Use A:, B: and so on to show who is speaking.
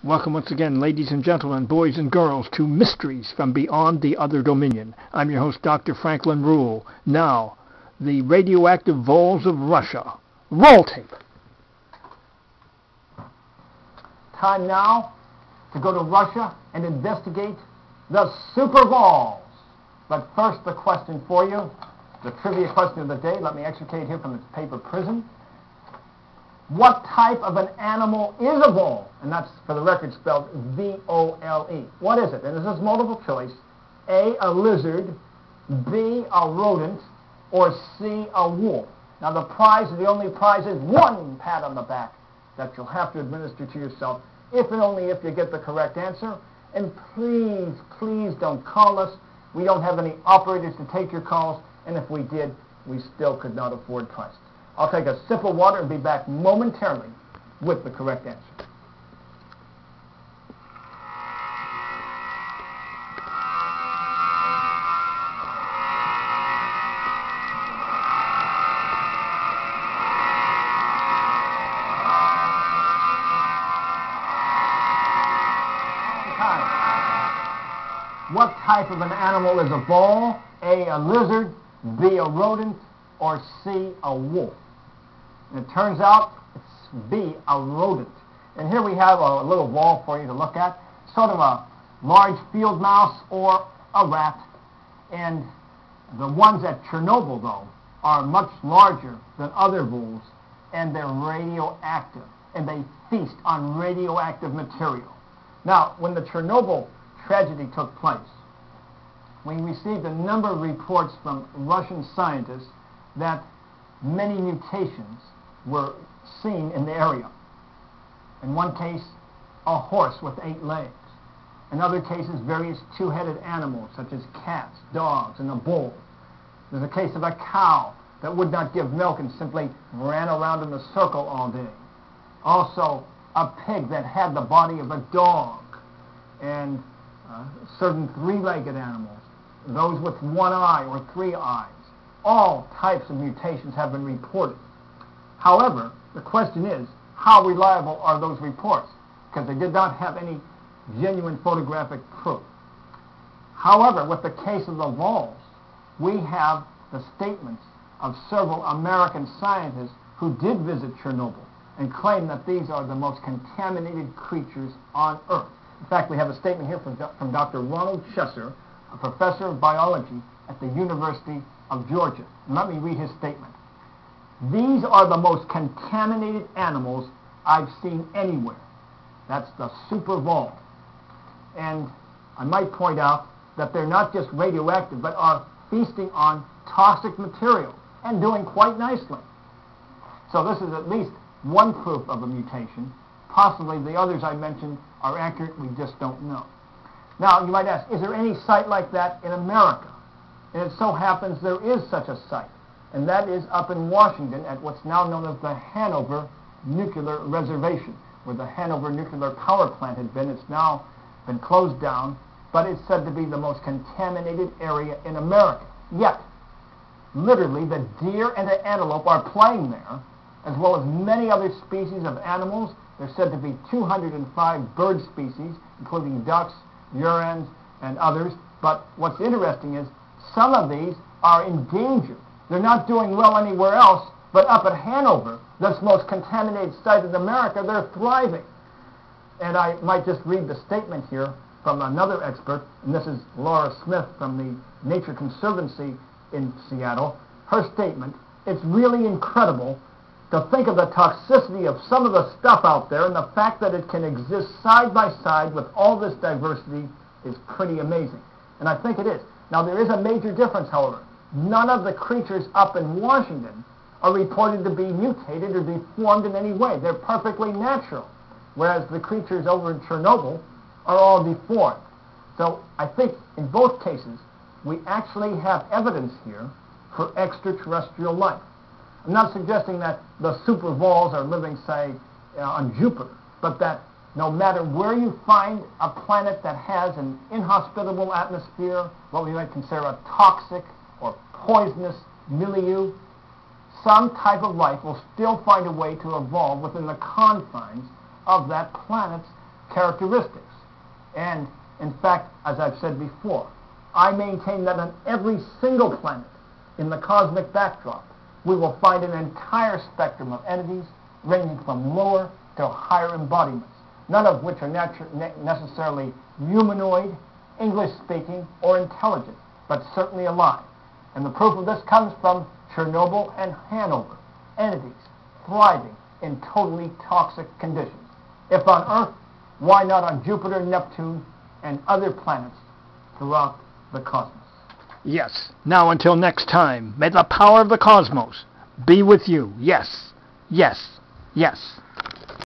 A: Welcome once again, ladies and gentlemen, boys and girls, to Mysteries from Beyond the Other Dominion. I'm your host, Dr.Franklin. Now, the radioactive voles of Russia. Roll tape.
B: Time now to go to Russia and investigate the SuperVoles. But first, the question for you, the trivia question of the day. Let me extricate here from its paper prison. What type of an animal is a vole? And that's, for the record, spelled V-O-L-E. What is it? And this is multiple choice. A lizard, B, a rodent, or C, a wolf. Now the prize, the only prize is one pat on the back that you'll have to administer to yourself, if and only if you get the correct answer. And please, please don't call us. We don't have any operators to take your calls, and if we did, we still could not afford prices. I'll take a sip of water and be back momentarily with the correct answer. What type of an animal is a vole? A lizard, B, a rodent, or C, a wolf? And it turns out it's B, a rodent. And here we have a little vole for you to look at, sort of a large field mouse or a rat. And the ones at Chernobyl, though, are much larger than other voles, and they're radioactive, and they feast on radioactive material. Now, when the Chernobyl tragedy took place, we received a number of reports from Russian scientists that many mutations were seen in the area. In one case, a horse with 8 legs. In other cases, various two-headed animals, such as cats, dogs, and a bull. There's a case of a cow that would not give milk and simply ran around in a circle all day. Also, a pig that had the body of a dog, and certain 3-legged animals, those with 1 eye or 3 eyes. All types of mutations have been reported. However, the question is, how reliable are those reports? Because they did not have any genuine photographic proof. However, with the case of the voles, we have the statements of several American scientists who did visit Chernobyl and claim that these are the most contaminated creatures on Earth. In fact, we have a statement here from Dr. Ruehl, a professor of biology at the University of Georgia. And let me read his statement. These are the most contaminated animals I've seen anywhere. That's the SuperVoles. And I might point out that they're not just radioactive, but are feasting on toxic material and doing quite nicely. So this is at least one proof of a mutation. Possibly the others I mentioned are accurate, we just don't know. Now, you might ask, is there any site like that in America? And it so happens there is such a site, and that is up in Washington at what's now known as the Hanover Nuclear Reservation, where the Hanover Nuclear Power Plant had been. It's now been closed down, but it's said to be the most contaminated area in America. Yet, literally, the deer and the antelope are playing there, as well as many other species of animals. There's said to be 205 bird species, including ducks, urans, and others. But what's interesting is some of these are endangered. They're not doing well anywhere else, but up at Hanover, this most contaminated site in America, they're thriving. And I might just read the statement here from another expert, and this is Laura Smith from the Nature Conservancy in Seattle. Her statement, it's really incredible to think of the toxicity of some of the stuff out there, and the fact that it can exist side by side with all this diversity is pretty amazing. And I think it is. Now, there is a major difference, however. None of the creatures up in Washington are reported to be mutated or deformed in any way. They're perfectly natural, whereas the creatures over in Chernobyl are all deformed. So I think in both cases, we actually have evidence here for extraterrestrial life. I'm not suggesting that the SuperVoles are living, say, on Jupiter, but that no matter where you find a planet that has an inhospitable atmosphere, what we might consider a toxic or poisonous milieu, some type of life will still find a way to evolve within the confines of that planet's characteristics. And, in fact, as I've said before, I maintain that on every single planet in the cosmic backdrop, we will find an entire spectrum of entities ranging from lower to higher embodiments, none of which are necessarily humanoid, English-speaking, or intelligent, but certainly alive. And the proof of this comes from Chernobyl and Hanover, entities thriving in totally toxic conditions. If on Earth, why not on Jupiter, Neptune, and other planets throughout the cosmos?
A: Yes. Now until next time, may the power of the cosmos be with you. Yes. Yes. Yes.